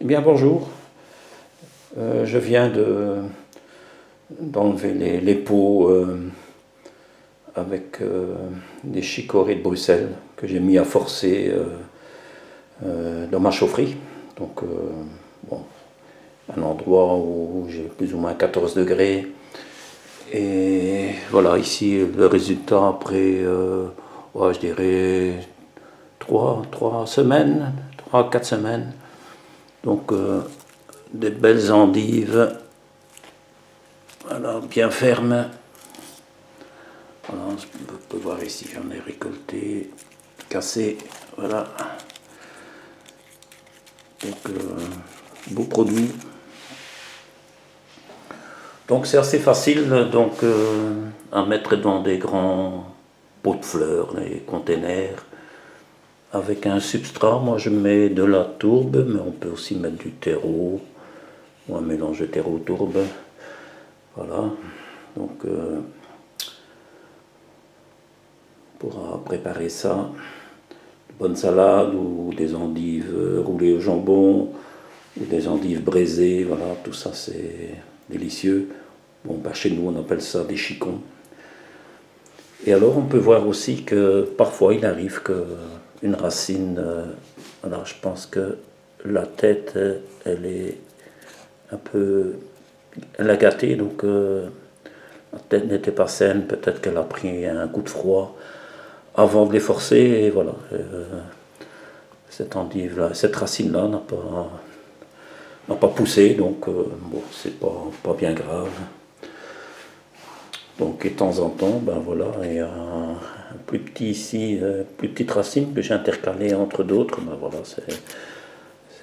Eh bien bonjour, je viens d'enlever les pots avec des chicorées de Bruxelles que j'ai mis à forcer dans ma chaufferie. Donc bon, un endroit où j'ai plus ou moins 14 degrés. Et voilà, ici le résultat après, ouais, je dirais 3 semaines, 3 4 semaines. Donc des belles endives, voilà, bien fermes. Voilà, on peut voir ici, j'en ai récolté, cassé, voilà. Donc beau produit. Donc c'est assez facile donc, à mettre dans des grands pots de fleurs, des containers, avec un substrat. Moi je mets de la tourbe, mais on peut aussi mettre du terreau, ou un mélange de terreau-tourbe. Voilà, donc on pourra préparer ça. Une bonne salade ou des endives roulées au jambon, ou des endives braisées, voilà, tout ça c'est délicieux. Bon, bah, chez nous on appelle ça des chicons. Et alors on peut voir aussi que parfois il arrive qu'une racine, alors je pense que la tête, elle est un peu, elle a gâté, donc la tête n'était pas saine, peut-être qu'elle a pris un coup de froid avant de les forcer, et voilà. Cette endive-là, cette racine-là n'a pas poussé, donc bon, c'est pas bien grave. Donc de temps en temps, ben voilà, il y a un plus petit ici, plus petite racine que j'ai intercalée entre d'autres. Ben voilà,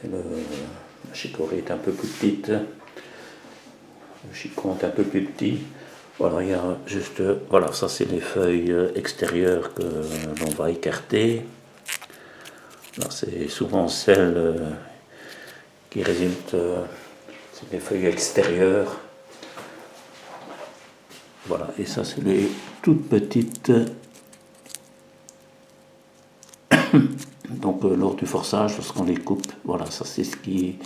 la chicorée est un peu plus petite, le chicon est un peu plus petit. Voilà, il y a juste, voilà, ça c'est les feuilles extérieures que l'on va écarter. Là, c'est souvent celles qui résultent, c'est les feuilles extérieures. Voilà, et ça c'est les toutes petites. Donc lors du forçage, lorsqu'on les coupe, voilà, ça c'est ce qui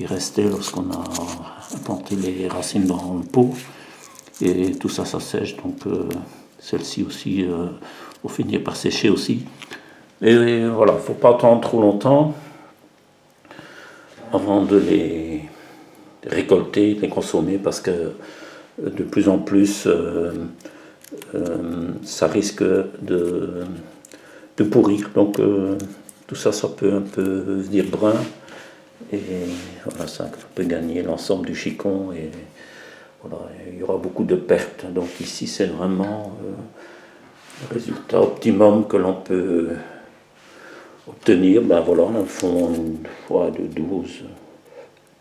restait lorsqu'on a implanté les racines dans le pot. Et tout ça, ça sèche, donc celle-ci aussi, on finit par sécher aussi. Et voilà, il ne faut pas attendre trop longtemps avant de les récolter, de les consommer, parce que de plus en plus, ça risque de pourrir. Donc tout ça, ça peut un peu venir brun. Et voilà, ça peut gagner l'ensemble du chicon. Et voilà, il y aura beaucoup de pertes. Donc ici, c'est vraiment le résultat optimum que l'on peut obtenir. Ben voilà, on fond une fois de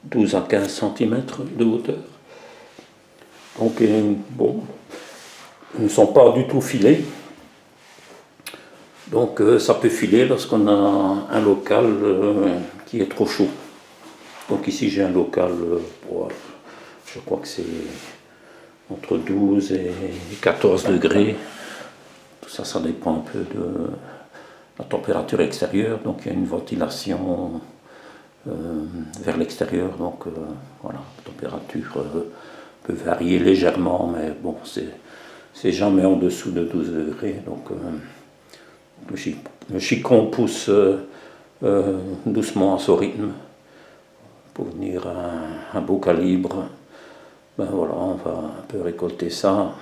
12 à 15 cm de hauteur. Donc bon, ils ne sont pas du tout filés. Donc ça peut filer lorsqu'on a un local qui est trop chaud. Donc ici j'ai un local, je crois que c'est entre 12 et 14 degrés. Tout ça, ça dépend un peu de la température extérieure. Donc il y a une ventilation vers l'extérieur. Donc voilà, la température peut varier légèrement, mais bon, c'est jamais en dessous de 12 degrés. Donc le chicon pousse doucement à son rythme pour venir à un beau calibre. Ben voilà, on va un peu récolter ça,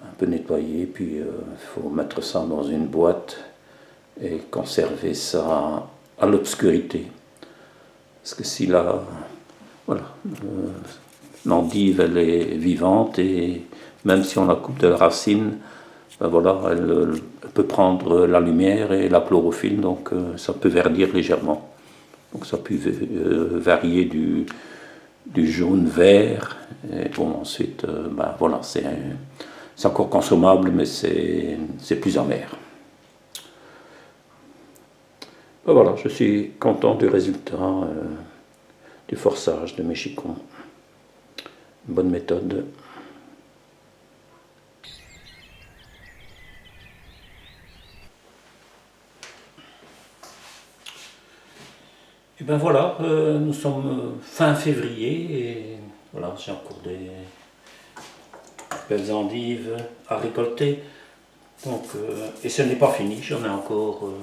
un peu nettoyer, puis il faut mettre ça dans une boîte et conserver ça à l'obscurité. Parce que si là, voilà, l'endive elle est vivante, et même si on la coupe de la racine, ben voilà, elle peut prendre la lumière et la chlorophylle, donc ça peut verdir légèrement. Donc ça peut varier du jaune vert. Et bon, ensuite, ben voilà, c'est encore consommable, mais c'est plus amer. Ben voilà, je suis content du résultat du forçage de mes chicons. Une bonne méthode. Et ben voilà, nous sommes fin février et voilà, j'ai encore des belles endives à récolter. Donc, et ce n'est pas fini, j'en ai encore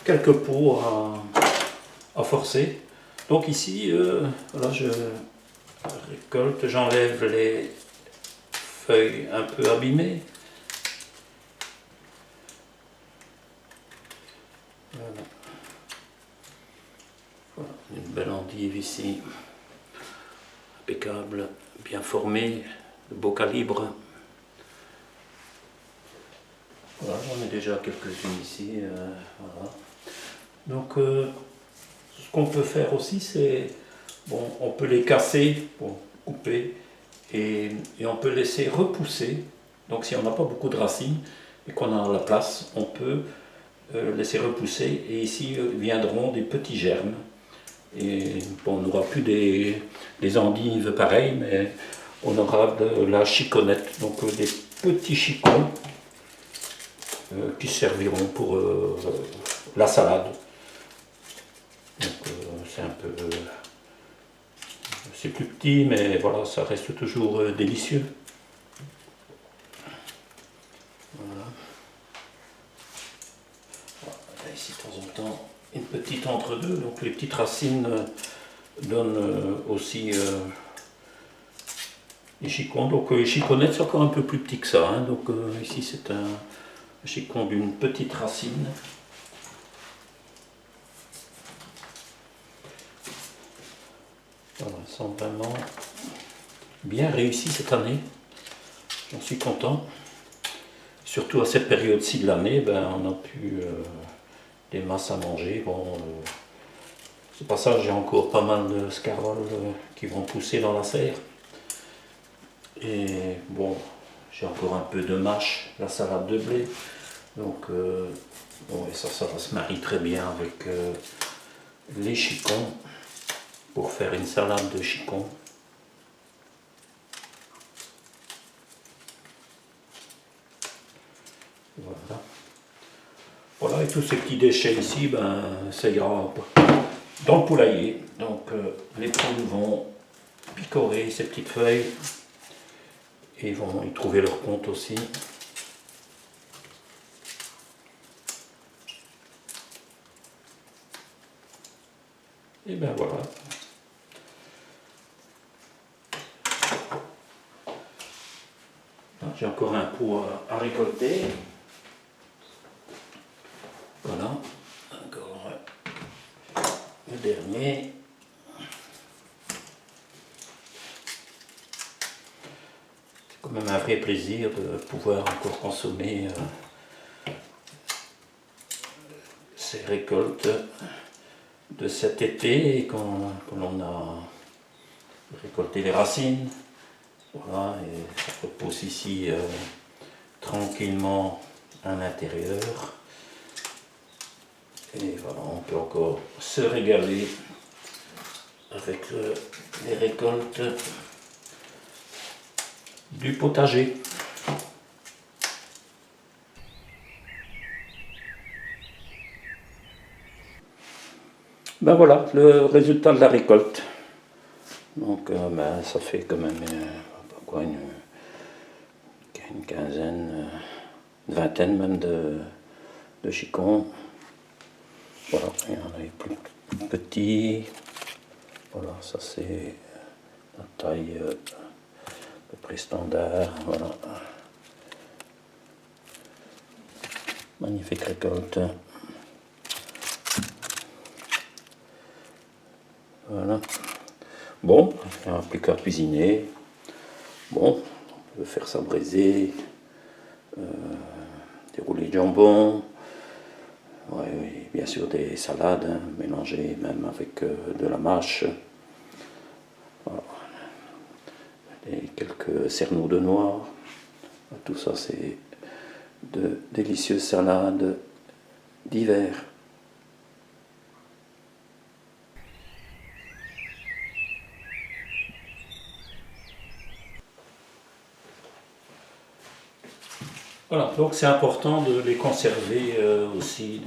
quelques pots à forcer. Donc ici, voilà, je récolte, j'enlève les feuilles un peu abîmées. Voilà. Voilà, une belle endive ici, impeccable, bien formée, de beau calibre. Voilà, j'en ai déjà quelques-unes ici. Voilà. Donc, ce qu'on peut faire aussi, c'est, bon, on peut les casser, bon, couper, et on peut laisser repousser. Donc, si on n'a pas beaucoup de racines et qu'on a la place, on peut laisser repousser. Et ici viendront des petits germes. Et bon, on n'aura plus des endives pareilles, mais on aura de la chiconnette, donc des petits chicons qui serviront pour la salade. Donc c'est un peu, c'est plus petit, mais voilà, ça reste toujours délicieux. Voilà. Voilà, ici de temps en temps une petite entre-deux, donc les petites racines donnent aussi les chicons. Donc les chiconettes sont encore un peu plus petits que ça, hein. Donc ici c'est un chicon d'une petite racine. Voilà, ils sont vraiment bien réussis cette année. J'en suis content. Surtout à cette période-ci de l'année, ben, on a pu des masses à manger. Bon, c'est pas ça, j'ai encore pas mal de scaroles qui vont pousser dans la serre. Et bon, j'ai encore un peu de mâche, la salade de blé. Donc, bon, et ça se marie très bien avec les chicons pour faire une salade de chicons. Voilà. Voilà, et tous ces petits déchets ici, ben, ça ira dans le poulailler. Donc, les poules vont picorer ces petites feuilles et vont y trouver leur compte aussi. Et ben voilà. J'ai encore un pot à récolter. Voilà. Encore le dernier. C'est quand même un vrai plaisir de pouvoir encore consommer ces récoltes de cet été quand on a récolté les racines. Voilà, et ça repose ici tranquillement à l'intérieur. Et voilà, on peut encore se régaler avec les récoltes du potager. Ben voilà, le résultat de la récolte. Donc ben, ça fait quand même quoi, une quinzaine, une vingtaine même de chicons. Voilà, il y en a les plus petits. Voilà, ça c'est la taille à peu près standard. Voilà. Magnifique récolte. Voilà. Bon, il n'y a plus qu'à cuisiner. Bon, on peut faire ça braiser, des roulés de jambon, ouais, oui, bien sûr des salades, hein, mélangées même avec de la mâche. Voilà. Et quelques cerneaux de noix. Tout ça, c'est de délicieuses salades d'hiver. Voilà, donc c'est important de les conserver aussi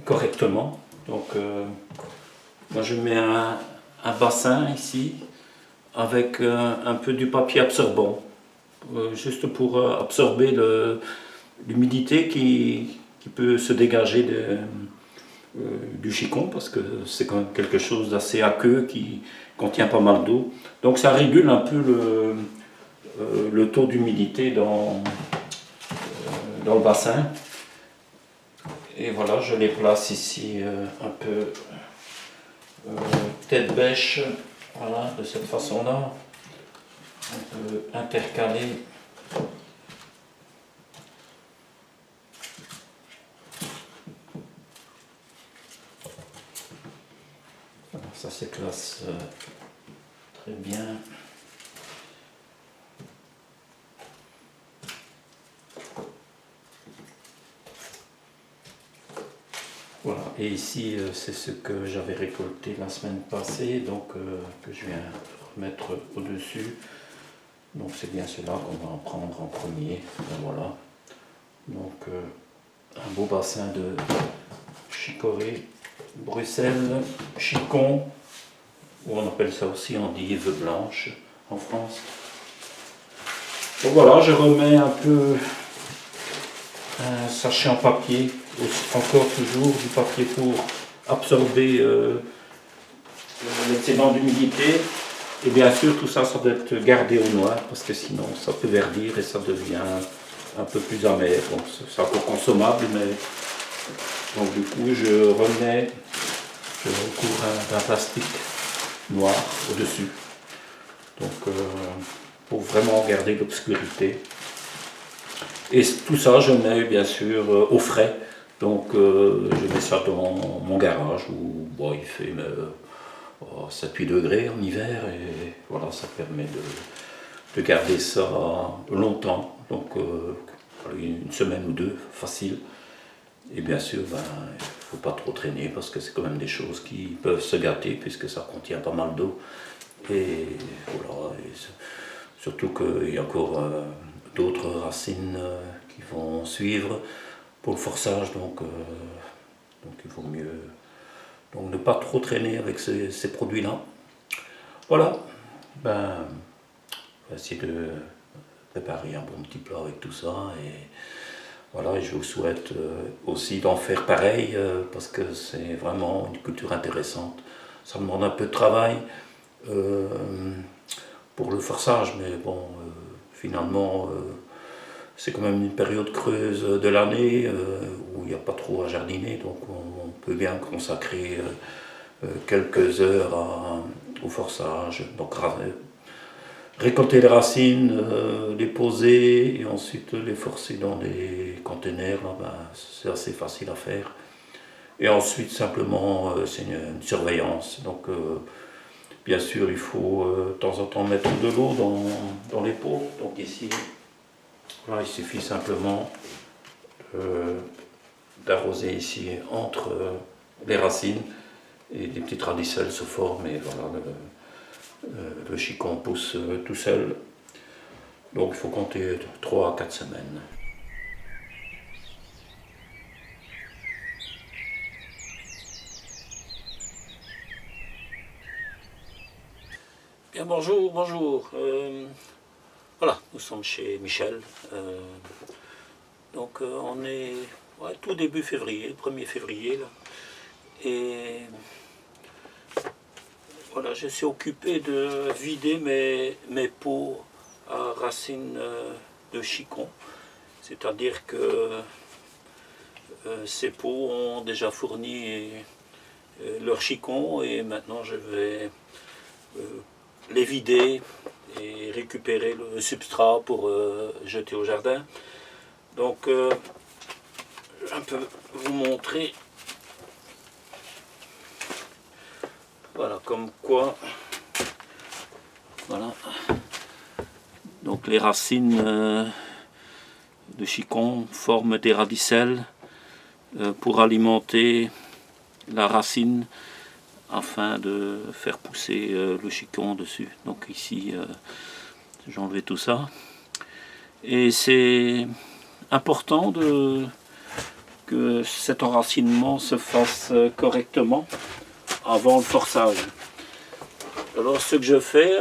correctement. Donc moi je mets un bassin ici avec un peu du papier absorbant, juste pour absorber l'humidité qui peut se dégager du chicon, parce que c'est quand même quelque chose d'assez aqueux qui contient pas mal d'eau. Donc ça régule un peu le taux d'humidité dans le bassin. Et voilà, je les place ici un peu tête bêche, voilà, de cette façon-là. On peut intercaler. Voilà, ça s'éclasse très bien. Voilà, et ici c'est ce que j'avais récolté la semaine passée, donc que je viens remettre au-dessus. Donc c'est bien cela qu'on va en prendre en premier. Et voilà. Donc un beau bassin de chicorée, Bruxelles, chicon, ou on appelle ça aussi endive blanche en France. Donc voilà, je remets un peu un sachet en papier, encore toujours du papier pour absorber l'excédent d'humidité. Et bien sûr, tout ça, ça doit être gardé au noir, parce que sinon, ça peut verdir et ça devient un peu plus amer. Bon, c'est encore consommable, mais... Donc du coup, je recouvre d'un plastique noir au-dessus. Donc, pour vraiment garder l'obscurité. Et tout ça, je mets bien sûr au frais. Donc, je mets ça dans mon garage où bon, il fait 7-8 degrés en hiver. Et voilà, ça permet de garder ça longtemps. Donc, une semaine ou deux, facile. Et bien sûr, il ne faut pas trop traîner parce que c'est quand même des choses qui peuvent se gâter puisque ça contient pas mal d'eau. Et voilà, et surtout qu'il y a encore d'autres racines qui vont suivre pour le forçage, donc il vaut mieux donc ne pas trop traîner avec ces produits-là. Voilà, on va essayer de préparer un bon petit plat avec tout ça. Et voilà, et je vous souhaite aussi d'en faire pareil parce que c'est vraiment une culture intéressante. Ça demande un peu de travail pour le forçage, mais bon, finalement, c'est quand même une période creuse de l'année où il n'y a pas trop à jardiner, donc on peut bien consacrer quelques heures au forçage. Donc récolter les racines, les poser et ensuite les forcer dans des conteneurs, c'est assez facile à faire. Et ensuite simplement c'est une surveillance. Donc bien sûr il faut de temps en temps mettre de l'eau dans les pots. Donc ici, voilà, il suffit simplement d'arroser ici entre les racines et des petites radicelles se forment et voilà, le chicon pousse tout seul. Donc il faut compter 3 à 4 semaines. Bien, bonjour, bonjour. Voilà, nous sommes chez Michel. Donc on est tout début février, le 1er février. Là. Et voilà, je suis occupé de vider mes pots à racines de chicon. C'est-à-dire que ces pots ont déjà fourni leur chicon et maintenant je vais les vider et récupérer le substrat pour jeter au jardin. Donc je vais un peu vous montrer. Voilà, comme quoi, voilà. Donc les racines de chicon forment des radicelles pour alimenter la racine afin de faire pousser le chicon dessus. Donc ici, j'ai enlevé tout ça. Et c'est important que cet enracinement se fasse correctement avant le forçage. Alors ce que je fais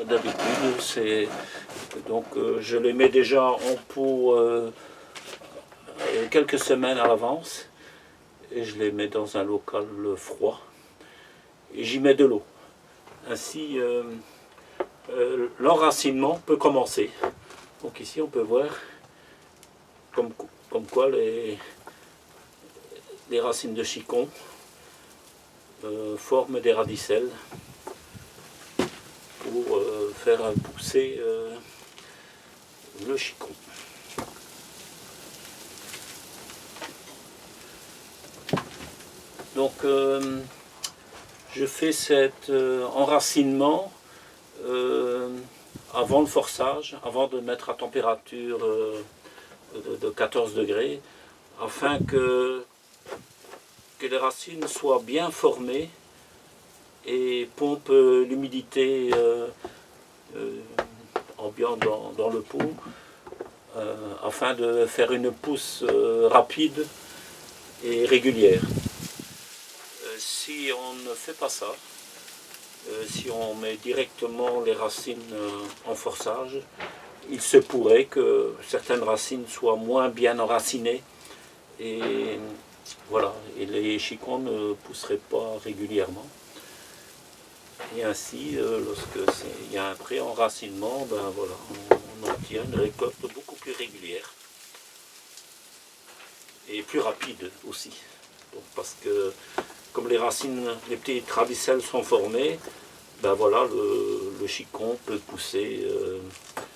d'habitude, c'est donc je les mets déjà en pot quelques semaines à l'avance et je les mets dans un local froid et j'y mets de l'eau. Ainsi l'enracinement peut commencer. Donc ici on peut voir comme quoi les racines de chicon forment des radicelles pour faire pousser le chicon. Donc je fais cet enracinement avant le forçage, avant de mettre à température de 14 degrés, afin que les racines soient bien formées et pompent l'humidité ambiante dans le pot, afin de faire une pousse rapide et régulière. Si on ne fait pas ça, si on met directement les racines en forçage, il se pourrait que certaines racines soient moins bien enracinées et voilà, et les chicons ne pousseraient pas régulièrement. Et ainsi, lorsqu'il y a un pré-enracinement, ben voilà, on obtient une récolte beaucoup plus régulière et plus rapide aussi. Donc, parce que comme les racines, les petites radicelles sont formées, ben voilà, le chicon peut pousser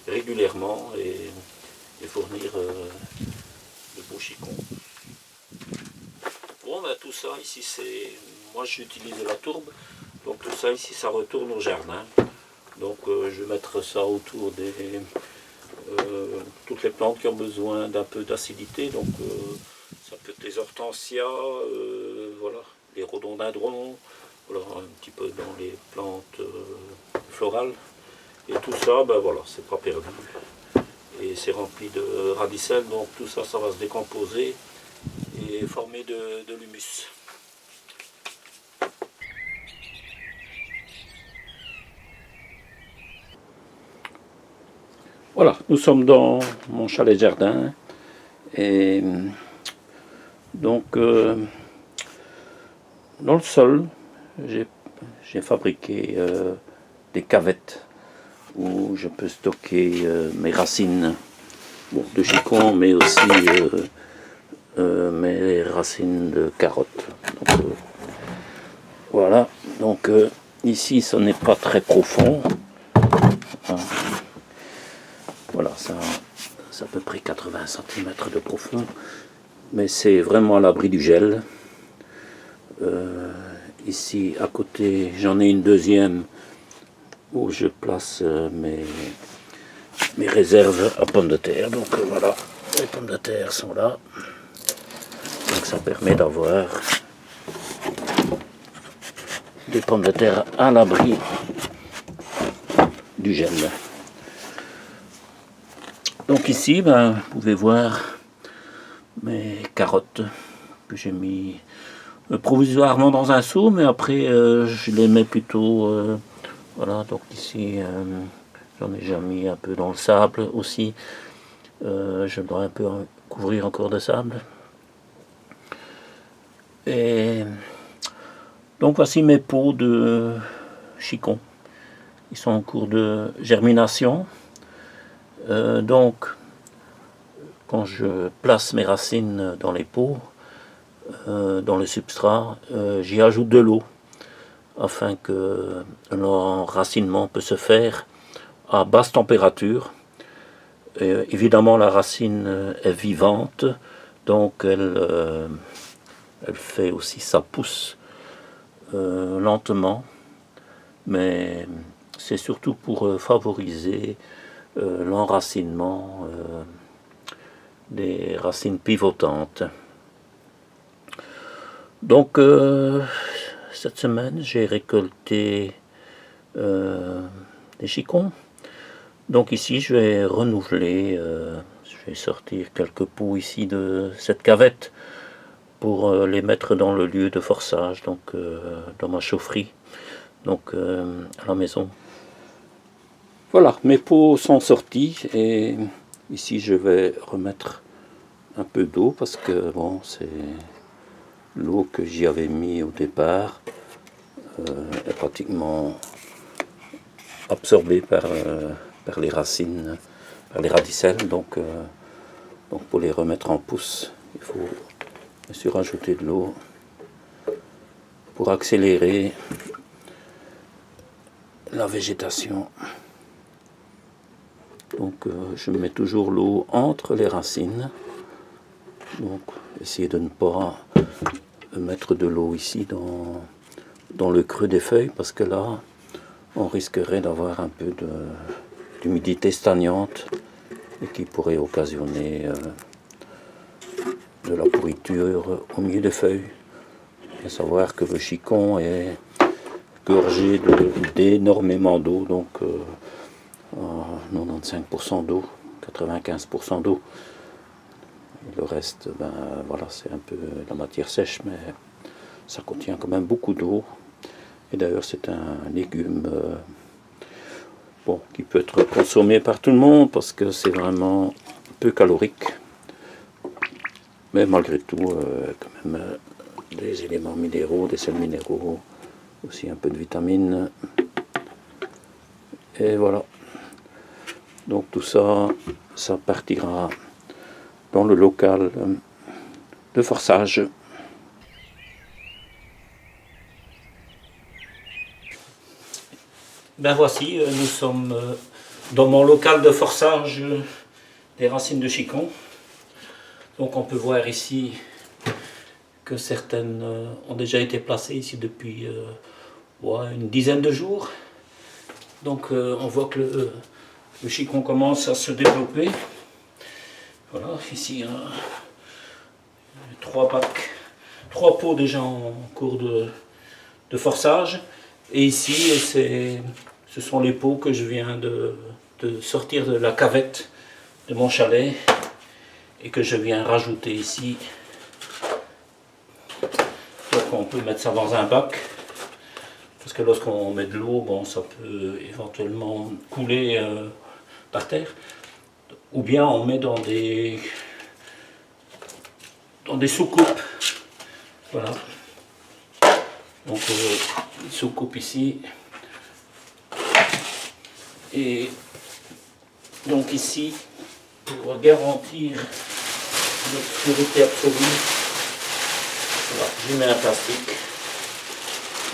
régulièrement et fournir de beaux chicons. Bon, ben tout ça ici, c'est, moi j'utilise la tourbe, donc tout ça ici, ça retourne au jardin. Donc je vais mettre ça autour des toutes les plantes qui ont besoin d'un peu d'acidité. Donc ça peut être les hortensias, voilà, les rhododendrons, voilà, un petit peu dans les plantes florales. Et tout ça, ben voilà, c'est pas perdu. Et c'est rempli de radicelles, donc tout ça, ça va se décomposer et former de l'humus. Voilà, nous sommes dans mon chalet jardin et donc dans le sol j'ai fabriqué des cavettes où je peux stocker mes racines de chicon, mais aussi mes racines de carottes. Donc, voilà, donc ici ce n'est pas très profond. Voilà, ça c'est à peu près 80 cm de profond, mais c'est vraiment à l'abri du gel. Ici à côté j'en ai une deuxième où je place mes réserves à pommes de terre. Donc voilà, les pommes de terre sont là. Donc ça permet d'avoir des pommes de terre à l'abri du gel. Donc ici, ben, vous pouvez voir mes carottes que j'ai mis provisoirement dans un seau, mais après je les mets plutôt voilà. Donc ici j'en ai déjà mis un peu dans le sable aussi. Je dois un peu couvrir encore de sable. Et donc voici mes pots de chicon. Ils sont en cours de germination. Donc quand je place mes racines dans les pots, dans le substrat, j'y ajoute de l'eau afin que l'enracinement peut se faire à basse température. Évidemment la racine est vivante, donc elle fait aussi sa pousse lentement, mais c'est surtout pour favoriser l'enracinement des racines pivotantes. Donc cette semaine j'ai récolté des chicons. Donc ici je vais renouveler, je je vais sortir quelques pots ici de cette cavette pour les mettre dans le lieu de forçage, donc dans ma chaufferie, donc à la maison. Voilà, mes pots sont sortis et ici je vais remettre un peu d'eau parce que bon, c'est l'eau que j'y avais mis au départ est pratiquement absorbée par les racines, par les radicelles, donc pour les remettre en pousse, il faut bien sûr rajouter de l'eau pour accélérer la végétation. Donc je mets toujours l'eau entre les racines, donc essayez de ne pas mettre de l'eau ici dans le creux des feuilles, parce que là on risquerait d'avoir un peu d'humidité stagnante et qui pourrait occasionner de la pourriture au milieu des feuilles. Il faut savoir que le chicon est gorgé d'énormément d'eau, donc 95% d'eau, 95% d'eau. Le reste, ben voilà, c'est un peu la matière sèche, mais ça contient quand même beaucoup d'eau. Et d'ailleurs, c'est un légume bon, qui peut être consommé par tout le monde parce que c'est vraiment peu calorique. Mais malgré tout, quand même des éléments minéraux, des sels minéraux, aussi un peu de vitamines. Et voilà. Donc tout ça, ça partira dans le local de forçage. Ben voici, nous sommes dans mon local de forçage des racines de chicon. Donc on peut voir ici que certaines ont déjà été placées ici depuis une dizaine de jours. Donc on voit que le chicon commence à se développer. Voilà, ici trois pots déjà en cours de forçage. Et ici, ce sont les pots que je viens de sortir de la cavette de mon chalet et que je viens rajouter ici. Donc on peut mettre ça dans un bac, parce que lorsqu'on met de l'eau, bon, ça peut éventuellement couler par terre. Ou bien on met dans des soucoupes. Voilà. Donc une soucoupe ici. Et donc ici, pour garantir l'obscurité absolue, voilà, je mets un plastique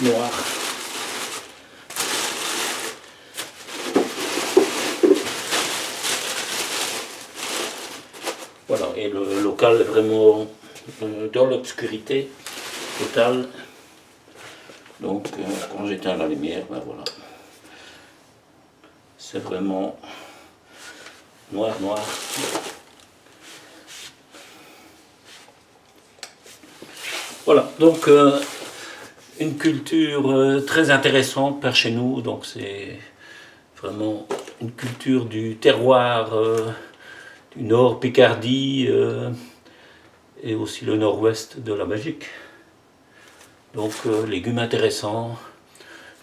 noir. Voilà, et le local est vraiment dans l'obscurité totale. Donc quand j'éteins la lumière, ben voilà. C'est vraiment noir. Voilà, donc une culture très intéressante par chez nous. Donc c'est vraiment une culture du terroir du nord Picardie et aussi le nord-ouest de la Belgique. Donc légumes intéressants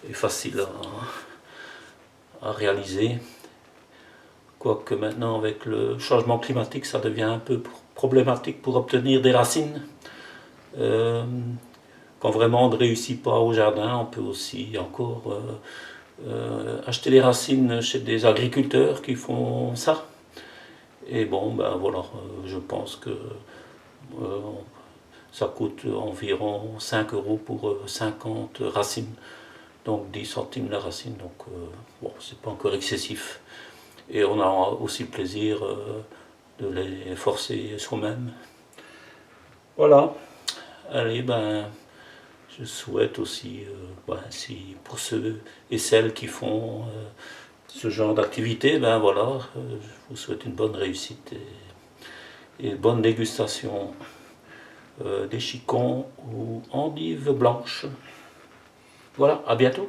et faciles à réaliser. Quoique maintenant avec le changement climatique ça devient un peu problématique pour obtenir des racines. Quand vraiment on ne réussit pas au jardin, on peut aussi encore acheter des racines chez des agriculteurs qui font ça. Et bon, ben voilà, je pense que ça coûte environ 5 € pour 50 racines, donc 10 centimes la racine, donc bon, c'est pas encore excessif. Et on a aussi le plaisir de les forcer soi-même. Voilà, allez, ben, je souhaite aussi, si pour ceux et celles qui font ce genre d'activité, ben voilà, je vous souhaite une bonne réussite et bonne dégustation des chicons ou endives blanches. Voilà, à bientôt.